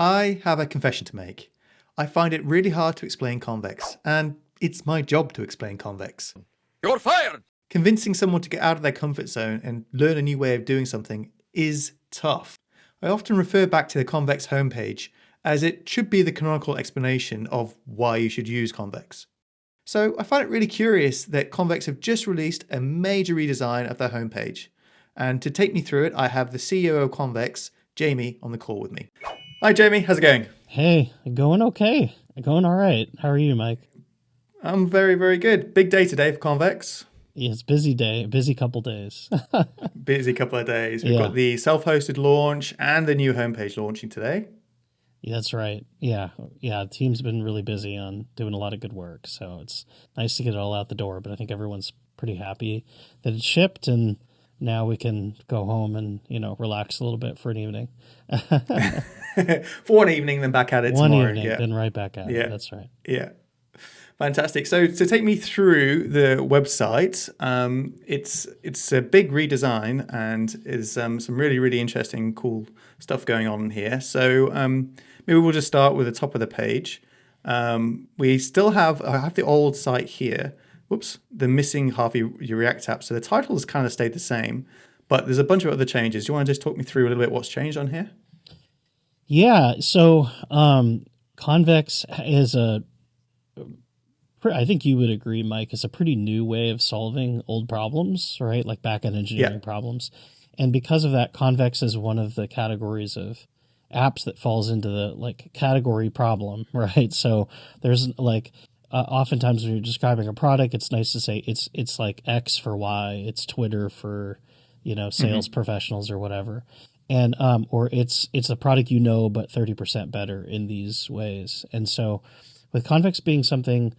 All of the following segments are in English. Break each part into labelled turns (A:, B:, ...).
A: I have a confession to make. I find it really hard to explain Convex, and it's my job to explain Convex.
B: You're fired!
A: Convincing someone to get out of their comfort zone and learn a new way of doing something is tough. I often refer back to the Convex homepage, as it should be the canonical explanation of why you should use Convex. So I find it really curious that Convex have just released a major redesign of their homepage. And to take me through it, I have the CEO of Convex, Jamie, on the call with me. Hi, Jamie. How's it going?
C: Hey, going okay. Going all right. How are you, Mike?
A: I'm very, very good. Big day today for Convex.
C: Yeah, it's busy day, busy couple days.
A: Busy couple of days. We've got the self-hosted launch and the new homepage launching today.
C: Yeah, that's right. Yeah. The team's been really busy on doing a lot of good work. So it's nice to get it all out the door, but I think everyone's pretty happy that it shipped, and now we can go home and, relax a little bit for an evening.
A: For one evening, then back at it tomorrow.
C: One evening, then right back at it. That's right.
A: Yeah. Fantastic. So to take me through the website, it's a big redesign and is some really, really interesting, cool stuff going on here. So maybe we'll just start with the top of the page. We still have, I have the old site here. Whoops, the missing half your React app. So the title has kind of stayed the same, but there's a bunch of other changes. Do you want to just talk me through a little bit what's changed on here?
C: Yeah. So Convex is I think you would agree, Mike, is a pretty new way of solving old problems, right? Like back-end engineering problems. And because of that, Convex is one of the categories of apps that falls into the category problem, right? So there's oftentimes when you're describing a product, it's nice to say it's like X for Y, it's Twitter for, sales professionals or whatever. And or it's a product but 30% better in these ways. And so with Convex being something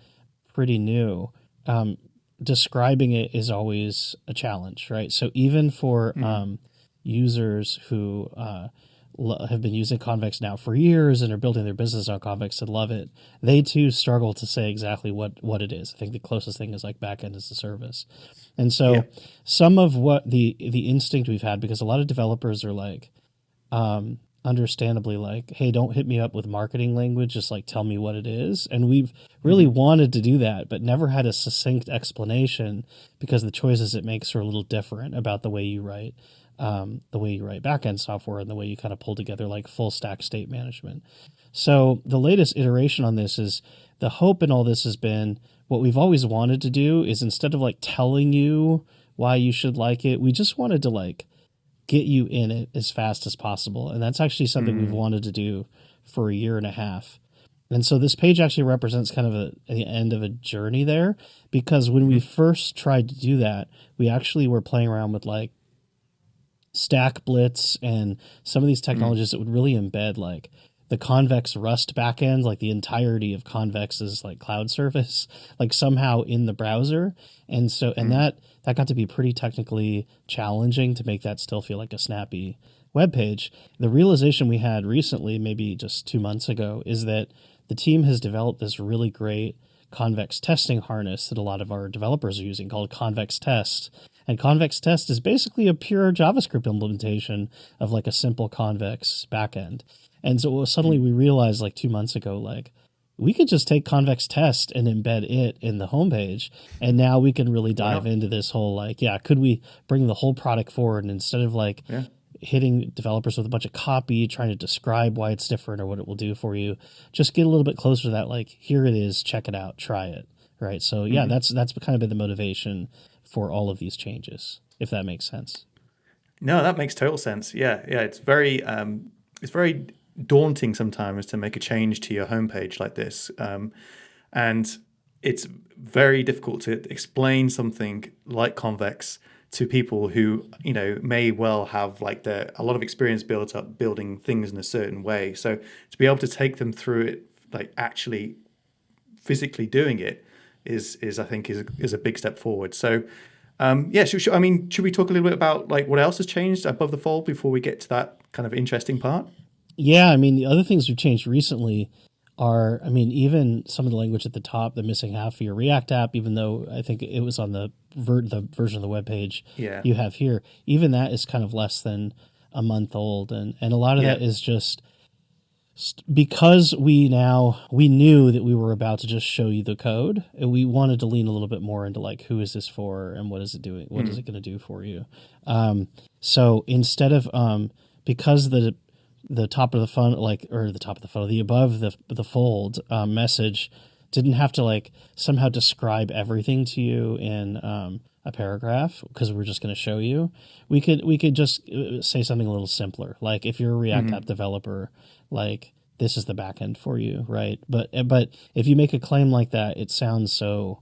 C: pretty new, describing it is always a challenge, right? So even for users who have been using Convex now for years and are building their business on Convex and love it, they too struggle to say exactly what it is. I think the closest thing is like backend as a service. And so some of what the instinct we've had, because a lot of developers are understandably hey, don't hit me up with marketing language, just tell me what it is. And we've really wanted to do that, but never had a succinct explanation because the choices it makes are a little different about the way you write backend software and the way you kind of pull together full stack state management. So the latest iteration on this is the hope in all this has been what we've always wanted to do is instead of telling you why you should like it, we just wanted to get you in it as fast as possible. And that's actually something we've wanted to do for a year and a half. And so this page actually represents kind of the end of a journey there, because when we first tried to do that, we actually were playing around with Stack Blitz and some of these technologies that would really embed the Convex Rust backend, the entirety of Convex's cloud service, somehow in the browser. And so, and that got to be pretty technically challenging to make that still feel like a snappy web page. The realization we had recently, maybe just 2 months ago, is that the team has developed this really great Convex testing harness that a lot of our developers are using called Convex Test. And Convex Test is basically a pure JavaScript implementation of a simple Convex backend. And so suddenly we realized 2 months ago, we could just take Convex Test and embed it in the homepage. And now we can really dive into this whole, could we bring the whole product forward, and instead of hitting developers with a bunch of copy, trying to describe why it's different or what it will do for you, just get a little bit closer to that, here it is, check it out, try it. Right. So that's kind of been the motivation for all of these changes, if that makes sense.
A: No, that makes total sense. Yeah. It's very daunting sometimes to make a change to your homepage like this. And it's very difficult to explain something like Convex to people who, may well have a lot of experience built up building things in a certain way. So to be able to take them through it, actually physically doing it is I think is a big step forward. So should we talk a little bit about what else has changed above the fold before we get to that kind of interesting part?
C: Yeah, the other things we've changed recently are, even some of the language at the top, the missing half of your React app, even though I think it was on the version of the web page you have here, even that is kind of less than a month old. And a lot of that is just Because we knew that we were about to just show you the code, and we wanted to lean a little bit more into like, who is this for and what is it doing? What is it going to do for you? So instead of, because the top of the funnel, the above the fold message didn't have to like somehow describe everything to you in a paragraph, because we're just going to show you. We could just say something a little simpler, like if you're a React app developer, like this is the backend for you, right? But if you make a claim like that, it sounds so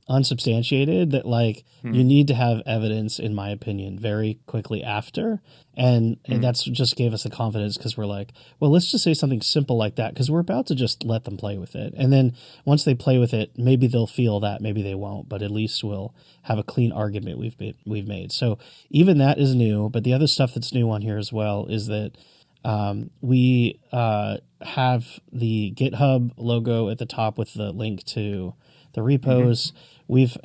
C: unsubstantiated that like you need to have evidence, in my opinion, very quickly after. And that's just gave us the confidence, because we're like, well, let's just say something simple like that, because we're about to just let them play with it. And then once they play with it, maybe they'll feel that, maybe they won't, but at least we'll have a clean argument we've made. So even that is new. But the other stuff that's new on here as well is that we have the GitHub logo at the top with the link to the repos.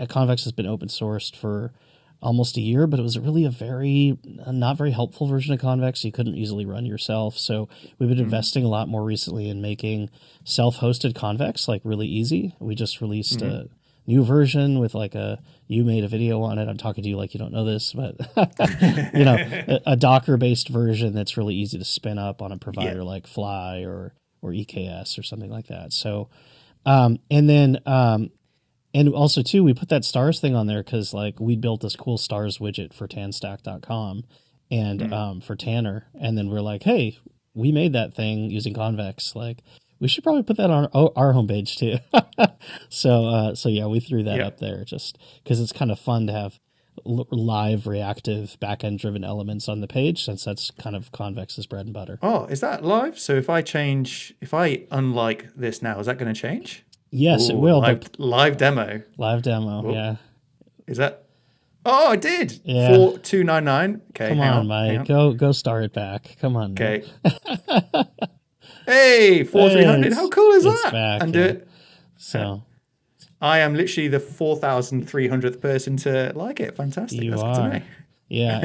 C: Convex has been open sourced for almost a year, but it was really a not very helpful version of Convex. You couldn't easily run yourself. So we've been investing a lot more recently in making self-hosted Convex like really easy. We just released a new version with you made a video on it. I'm talking to you like you don't know this, but a Docker-based version that's really easy to spin up on a provider like Fly or EKS or something like that. So, and also too, we put that stars thing on there because like we built this cool stars widget for tanstack.com and for Tanner. And then we're like, hey, we made that thing using Convex. Like, we should probably put that on our homepage too. So yeah, we threw that up there just because it's kind of fun to have live reactive backend driven elements on the page, since that's kind of Convex's bread and butter.
A: Oh, is that live? So if I unlike this now, is that going to change?
C: Yes, it will.
A: Live demo.
C: Live demo.
A: Ooh.
C: Yeah.
A: Is that? Oh, I did.
C: Yeah.
A: 4299. Okay.
C: Come on, Mike. Go start it back. Come on.
A: Okay. Hey, 4300. How cool is that?
C: Back,
A: and do it.
C: So
A: I am literally the 4,300th person to like it. Fantastic.
C: That's
A: good to know.
C: Yeah,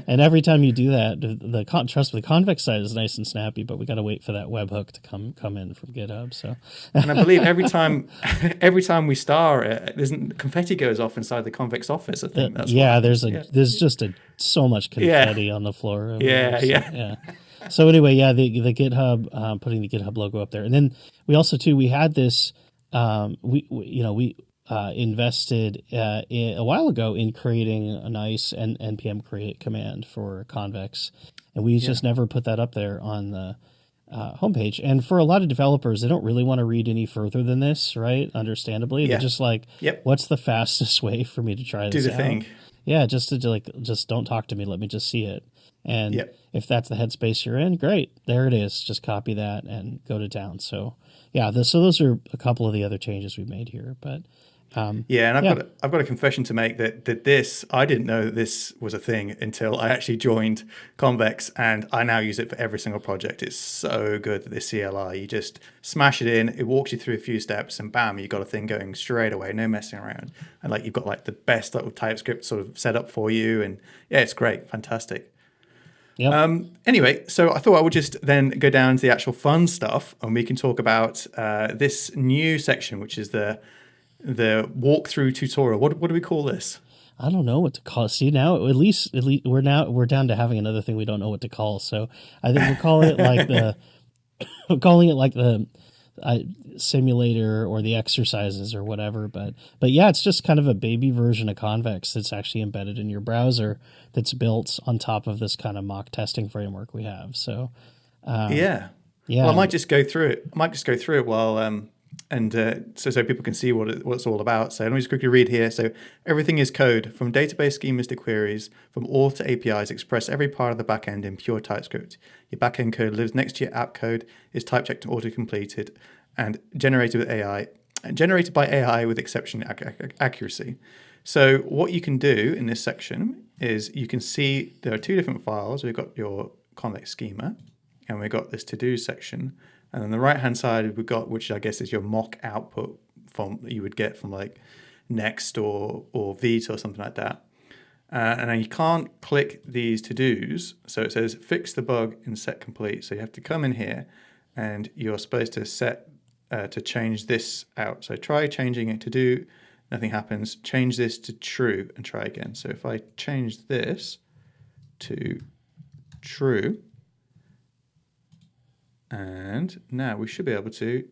C: and every time you do that, trust me, the Convex side is nice and snappy, but we got to wait for that webhook to come in from GitHub. So,
A: and I believe every time we star it, confetti goes off inside the Convex office. I think that's
C: there's just so much confetti on the floor.
A: Yeah.
C: So anyway, the GitHub, putting the GitHub logo up there, and then we also too we had this we invested a while ago in creating a nice npm create command for Convex, and we just never put that up there on the homepage. And for a lot of developers, they don't really want to read any further than this, right? Understandably, they're just like, what's the fastest way for me to try this out? Do the thing. Yeah, just don't talk to me. Let me just see it. And if that's the headspace you're in, great. There it is. Just copy that and go to town. So yeah, so those are a couple of the other changes we made here. But
A: I've got a confession to make that this, I didn't know that this was a thing until I actually joined Convex, and I now use it for every single project. It's so good, that this CLI, you just smash it in, it walks you through a few steps, and bam, you got a thing going straight away, no messing around. And like you've got like the best little TypeScript sort of set up for you, and yeah, it's great, fantastic.
C: Yep.
A: Anyway, so I thought I would just then go down to the actual fun stuff, and we can talk about this new section, which is the walkthrough tutorial. What do we call this?
C: I don't know what to call it. See, now at least we're down to having another thing we don't know what to call. So I think we're calling it like the simulator or the exercises or whatever. But yeah, it's just kind of a baby version of Convex that's actually embedded in your browser, that's built on top of this kind of mock testing framework we have. So
A: yeah. Well, I might just go through it while so people can see what it's all about. So let me just quickly read here. So everything is code, from database schemas to queries, from all to APIs. Express every part of the backend in pure TypeScript. Your backend code lives next to your app code, is type checked and auto completed, and generated by AI with exceptional accuracy. So what you can do in this section is you can see there are two different files. We've got your Convex schema, and we've got this to-do section. And on the right-hand side, we've got, which I guess is your mock output that you would get from like Next or Vite or something like that. And then you can't click these to-dos. So it says fix the bug and set complete. So you have to come in here and you're supposed to set to change this out. So try changing it to do, nothing happens. Change this to true and try again. So if I change this to true, and now we should be able to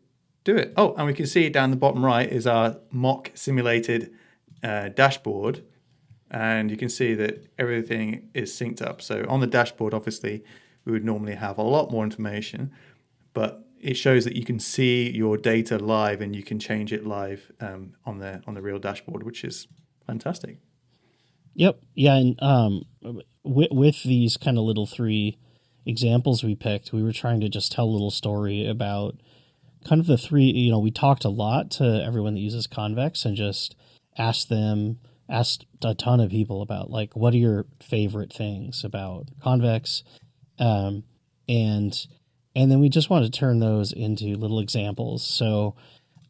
A: do it. Oh, and we can see down the bottom right is our mock simulated dashboard. And you can see that everything is synced up. So on the dashboard, obviously, we would normally have a lot more information, but it shows that you can see your data live and you can change it live on the real dashboard, which is fantastic.
C: Yep. Yeah. And with these kind of little 3 examples we picked, we were trying to just tell a little story about kind of the 3, we talked a lot to everyone that uses Convex and just asked a ton of people about like, what are your favorite things about Convex? And then we just wanted to turn those into little examples. So,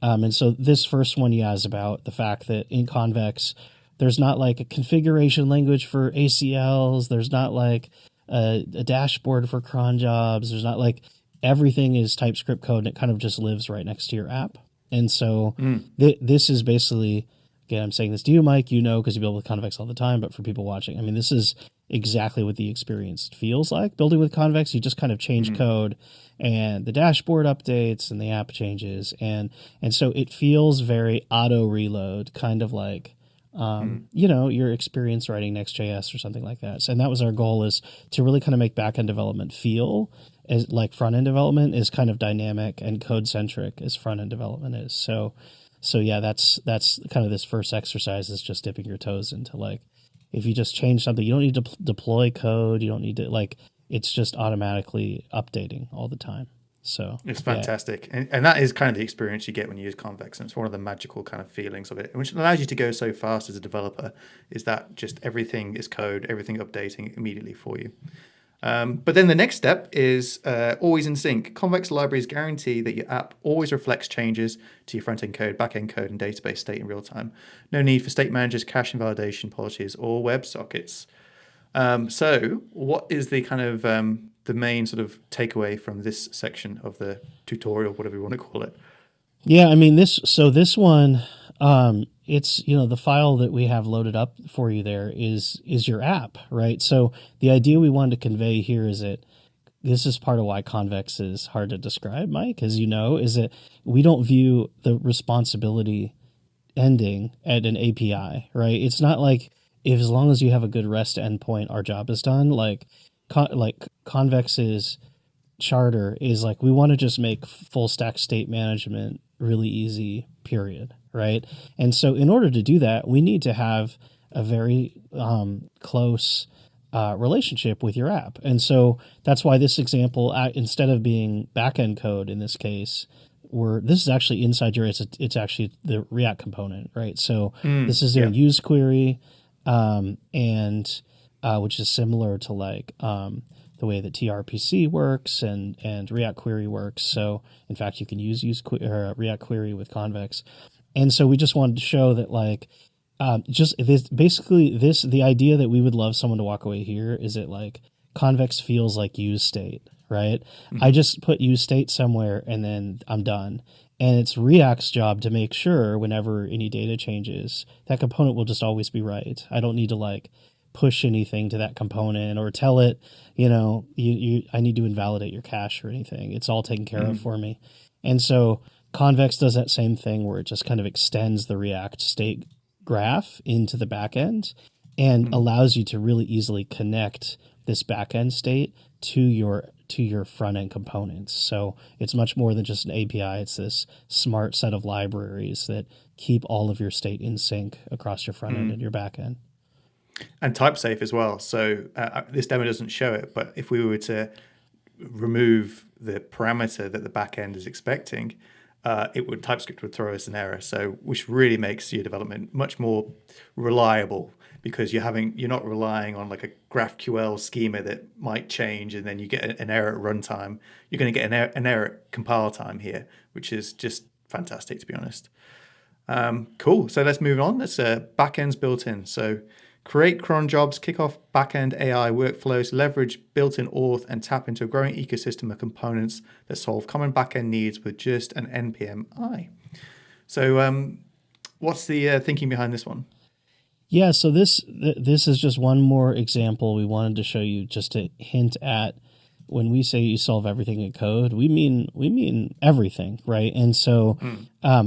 C: and so this first one, is about the fact that in Convex, there's not like a configuration language for ACLs. There's not like a dashboard for cron jobs. There's not like everything is TypeScript code and it kind of just lives right next to your app. And so this is basically, again, I'm saying this to you, Mike, because you build with Convex all the time, but for people watching, I mean, this is exactly what the experience feels like building with Convex. You just kind of change code and the dashboard updates and the app changes. And so it feels very auto reload, kind of like, your experience writing Next.js or something like that. So, and that was our goal, is to really kind of make backend development feel as like front-end development is kind of dynamic and code-centric as front-end development is. So yeah, that's kind of this first exercise, is just dipping your toes into like, if you just change something, you don't need to deploy code. You don't need to it's just automatically updating all the time. So
A: it's fantastic. Yeah. And that is kind of the experience you get when you use Convex. And it's one of the magical kind of feelings of it, which allows you to go so fast as a developer, is that just everything is code, everything updating immediately for you. But then the next step is always in sync. Convex libraries guarantee that your app always reflects changes to your front-end code, back-end code, and database state in real time. No need for state managers, cache invalidation policies, or WebSockets. So what is the kind of the main sort of takeaway from this section of the tutorial, whatever you want to call it?
C: Yeah, I mean, this one, it's, the file that we have loaded up for you there is your app, right? So the idea we wanted to convey here is that this is part of why Convex is hard to describe, Mike, as you know, is that we don't view the responsibility ending at an API, right? It's not like, if as long as you have a good REST endpoint, our job is done. Like Convex's charter is like, we want to just make full stack state management really easy, period, right? And so in order to do that, we need to have a very close relationship with your app. And so that's why this example, instead of being backend code in this case, this is actually inside your, it's actually the React component, right? So this is doing use query, and which is similar to like the way that TRPC works and React query works. So in fact, you can use React query with Convex. And so we just wanted to show that like, the idea that we would love someone to walk away here is that like Convex feels like use state, right? I just put use state somewhere and then I'm done. And it's React's job to make sure whenever any data changes, that component will just always be right. I don't need to like push anything to that component or tell it, I need to invalidate your cache or anything. It's all taken care of for me. And so Convex does that same thing where it just kind of extends the React state graph into the backend and allows you to really easily connect this backend state to your front end components. So it's much more than just an API. It's this smart set of libraries that keep all of your state in sync across your front end and your back end.
A: And type safe as well. So this demo doesn't show it, but if we were to remove the parameter that the backend is expecting, TypeScript would throw us an error. So which really makes your development much more reliable, because you're not relying on like a GraphQL schema that might change and then you get an error at runtime. You're going to get an error at compile time here, which is just fantastic, to be honest. Cool. So let's move on. That's backends built in. So Create cron jobs, kick off backend AI workflows, leverage built-in auth, and tap into a growing ecosystem of components that solve common backend needs with just an npm I. So what's the thinking behind this one?
C: Yeah, so this is just one more example we wanted to show you, just to hint at when we say you solve everything in code, we mean everything, right? And so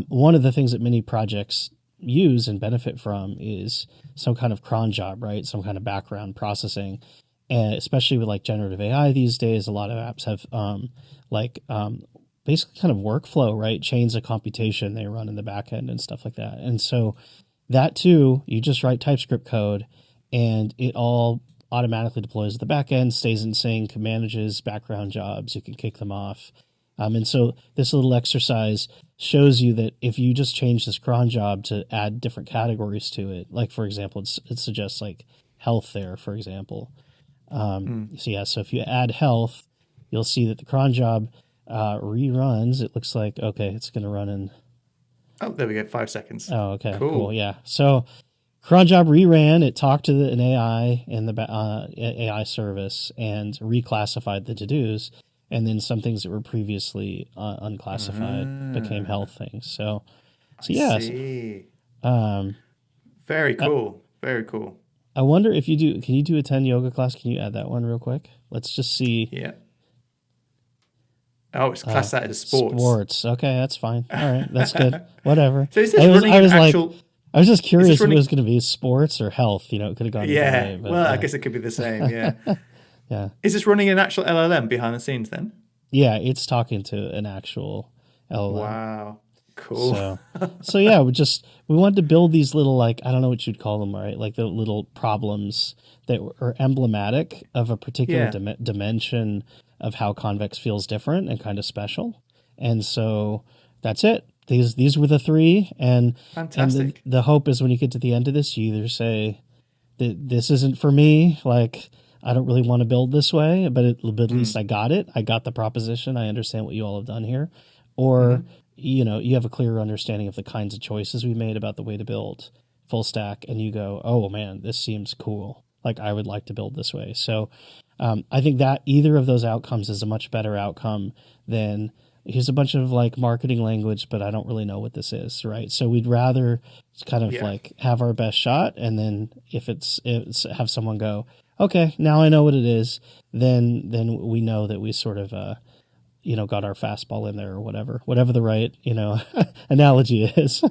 C: one of the things that many projects use and benefit from is some kind of cron job, right? Some kind of background processing, and especially with like generative AI these days, a lot of apps have basically kind of workflow, right? Chains of computation they run in the back end and stuff like that. And so that too, you just write TypeScript code and it all automatically deploys to the back end, stays in sync, manages background jobs. You can kick them off. And so this little exercise shows you that if you just change this cron job to add different categories to it, like for example, it suggests like health there, for example. So if you add health, you'll see that the cron job reruns. It looks like, okay, it's going to run in.
A: Oh, there we go. 5 seconds.
C: Oh, okay, cool. Yeah. So cron job reran. It talked to an AI in the AI service and reclassified the to-dos. And then some things that were previously unclassified became health things. So yeah.
A: See. Very cool. Very cool.
C: I wonder if can you do a 10 yoga class? Can you add that one real quick? Let's just see.
A: Yeah. Oh, it's classed that as sports.
C: Sports. Okay, that's fine. All right, that's good. Whatever.
A: So is this running an actual...
C: I was just curious if it was going to be sports or health. It could have gone either way. But,
A: well, I guess it could be the same, yeah.
C: Yeah.
A: Is this running an actual LLM behind the scenes then?
C: Yeah, it's talking to an actual LLM.
A: Wow. Cool.
C: So yeah, we wanted to build these little, like, I don't know what you'd call them, right? Like the little problems that are emblematic of a particular dimension of how Convex feels different and kind of special. And so that's it. These were the three. And
A: fantastic.
C: And the hope is when you get to the end of this, you either say that this isn't for me, like I don't really want to build this way, but at least I got it. I got the proposition. I understand what you all have done here. Or, you have a clearer understanding of the kinds of choices we made about the way to build full stack. And you go, oh man, this seems cool. Like I would like to build this way. So I think that either of those outcomes is a much better outcome than here's a bunch of like marketing language, but I don't really know what this is. Right. So we'd rather kind of like have our best shot. And then if it's have someone go, okay, now I know what it is, then we know that we sort of, got our fastball in there or whatever the right, analogy is.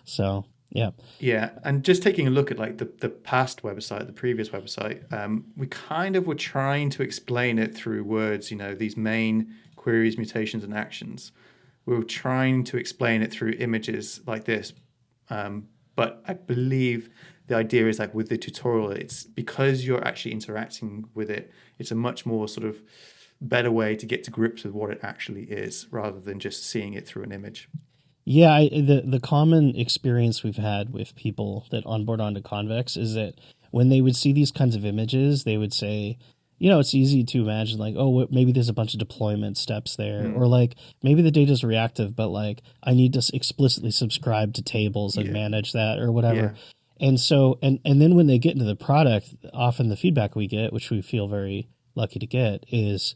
C: So, yeah.
A: Yeah. And just taking a look at like the past website, the previous website, we kind of were trying to explain it through words, these main queries, mutations, and actions. We were trying to explain it through images like this. But I believe the idea is like with the tutorial, it's because you're actually interacting with it, it's a much more sort of better way to get to grips with what it actually is rather than just seeing it through an image.
C: Yeah, the common experience we've had with people that onboard onto Convex is that when they would see these kinds of images, they would say, it's easy to imagine like, oh, maybe there's a bunch of deployment steps there, or like maybe the data's reactive, but like I need to explicitly subscribe to tables and manage that or whatever. Yeah. And so, and then when they get into the product, often the feedback we get, which we feel very lucky to get, is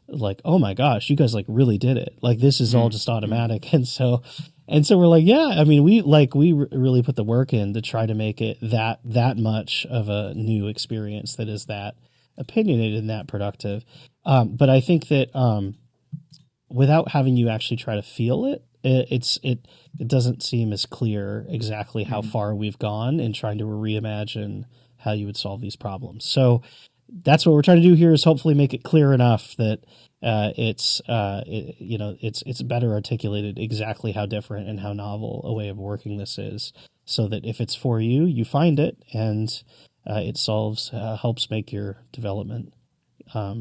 C: like, oh my gosh, you guys like really did it. Like this is all just automatic. And so we're like, yeah, I mean, we really put the work in to try to make it that much of a new experience that is that opinionated and that productive. But I think that without having you actually try to feel it, it doesn't seem as clear exactly how far we've gone in trying to reimagine how you would solve these problems. So that's what we're trying to do here, is hopefully make it clear enough that it's better articulated exactly how different and how novel a way of working this is, so that if it's for you, you find it and it helps make your development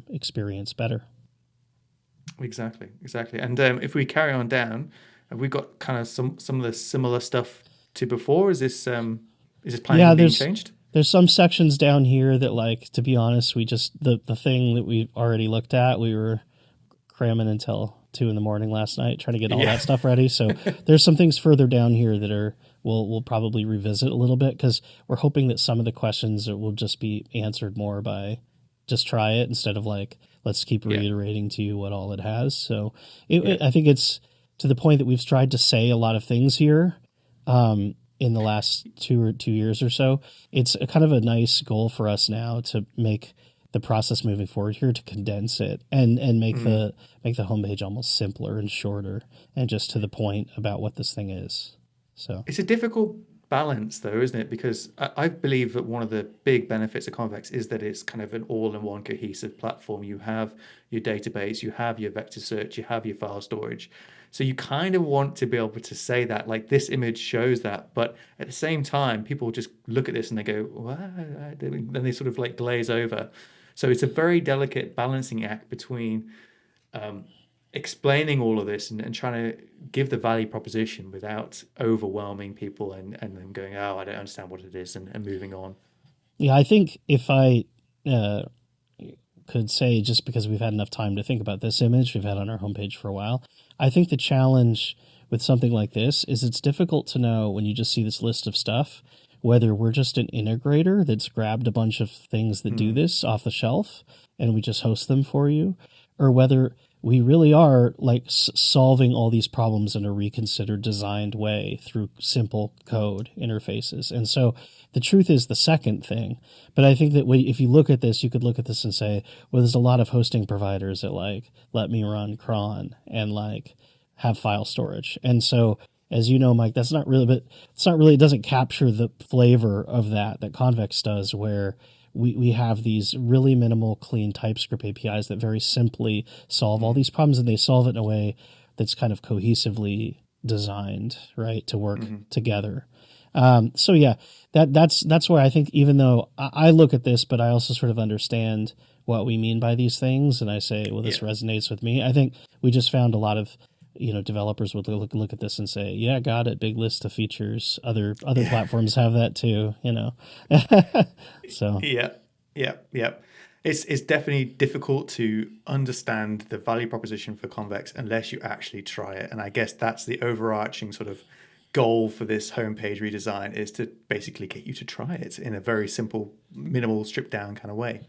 C: experience better.
A: Exactly. And if we carry on down, have we got kind of some of the similar stuff to before? Is this planning being changed?
C: There's some sections down here that, like, to be honest, we just the thing that we already looked at, we were cramming until 2 a.m. last night trying to get all
A: Yeah.
C: that stuff ready. So there's some things further down here that are we'll probably revisit a little bit, because we're hoping that some of the questions will just be answered more by just try it, instead of like, let's keep reiterating to you what all it has. So I think it's to the point that we've tried to say a lot of things here in the last 2 years or so. It's a kind of a nice goal for us now to make the process moving forward here, to condense it and make the homepage almost simpler and shorter and just to the point about what this thing is. So
A: it's a difficult balance though, isn't it? Because I believe that one of the big benefits of Convex is that it's kind of an all-in-one cohesive platform. You have your database, you have your vector search, you have your file storage. So you kind of want to be able to say that, like, this image shows that, but at the same time, people just look at this and they go, what? Then they sort of like glaze over. So it's a very delicate balancing act between explaining all of this and trying to give the value proposition without overwhelming people and them going, oh, I don't understand what it is, and moving on.
C: Yeah, I think if I could say, just because we've had enough time to think about this image we've had on our homepage for a while, I think the challenge with something like this is it's difficult to know, when you just see this list of stuff, whether we're just an integrator that's grabbed a bunch of things that do this off the shelf and we just host them for you, or whether we really are like solving all these problems in a reconsidered, designed way through simple code interfaces. And so the truth is the second thing. But I think that if you look at this, you could look at this and say, well, there's a lot of hosting providers that like let me run cron and like have file storage. And so, as you know, Mike, that's not really, but it's not really, it doesn't capture the flavor of that Convex does, where we have these really minimal, clean TypeScript APIs that very simply solve all these problems, and they solve it in a way that's kind of cohesively designed, right, to work together. So yeah, that's why I think, even though I look at this, but I also sort of understand what we mean by these things, and I say, well, this resonates with me. I think we just found a lot of developers would look at this and say, yeah, got it, big list of features. Other platforms have that too, So
A: yeah. It's definitely difficult to understand the value proposition for Convex unless you actually try it. And I guess that's the overarching sort of goal for this homepage redesign, is to basically get you to try it in a very simple, minimal, stripped down kind of way.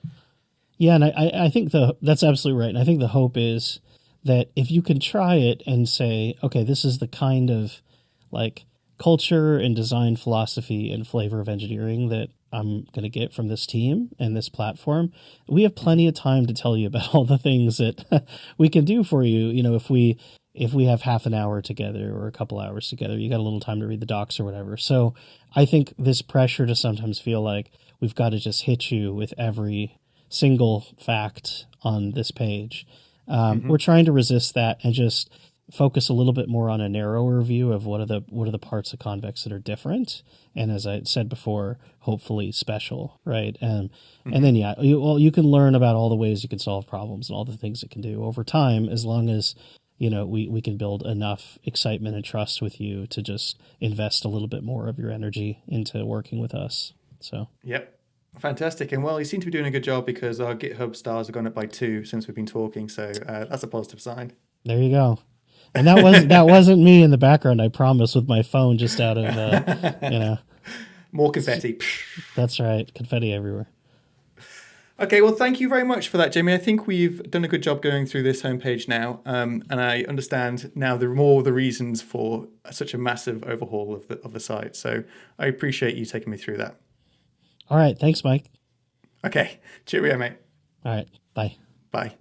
C: Yeah, and I think that's absolutely right. And I think the hope is that if you can try it and say, okay, this is the kind of like culture and design philosophy and flavor of engineering that I'm going to get from this team and this platform, we have plenty of time to tell you about all the things that we can do for you. If we have half an hour together or a couple hours together, you got a little time to read the docs or whatever. So I think this pressure to sometimes feel like we've got to just hit you with every single fact on this page. We're trying to resist that and just focus a little bit more on a narrower view of what are the parts of Convex that are different, and, as I said before, hopefully special, right? And then you can learn about all the ways you can solve problems and all the things it can do over time, as long as we can build enough excitement and trust with you to just invest a little bit more of your energy into working with us. So
A: yep. Fantastic. And well, you seem to be doing a good job, because our GitHub stars have gone up by 2 since we've been talking. So that's a positive sign.
C: There you go. And that wasn't me in the background, I promise, with my phone just out of,
A: More confetti.
C: That's right. Confetti everywhere.
A: Okay, well, thank you very much for that, Jamie. I think we've done a good job going through this homepage now. And I understand now the reasons for such a massive overhaul of the site. So I appreciate you taking me through that.
C: All right. Thanks, Mike.
A: Okay. Cheerio, mate.
C: All right. Bye.
A: Bye.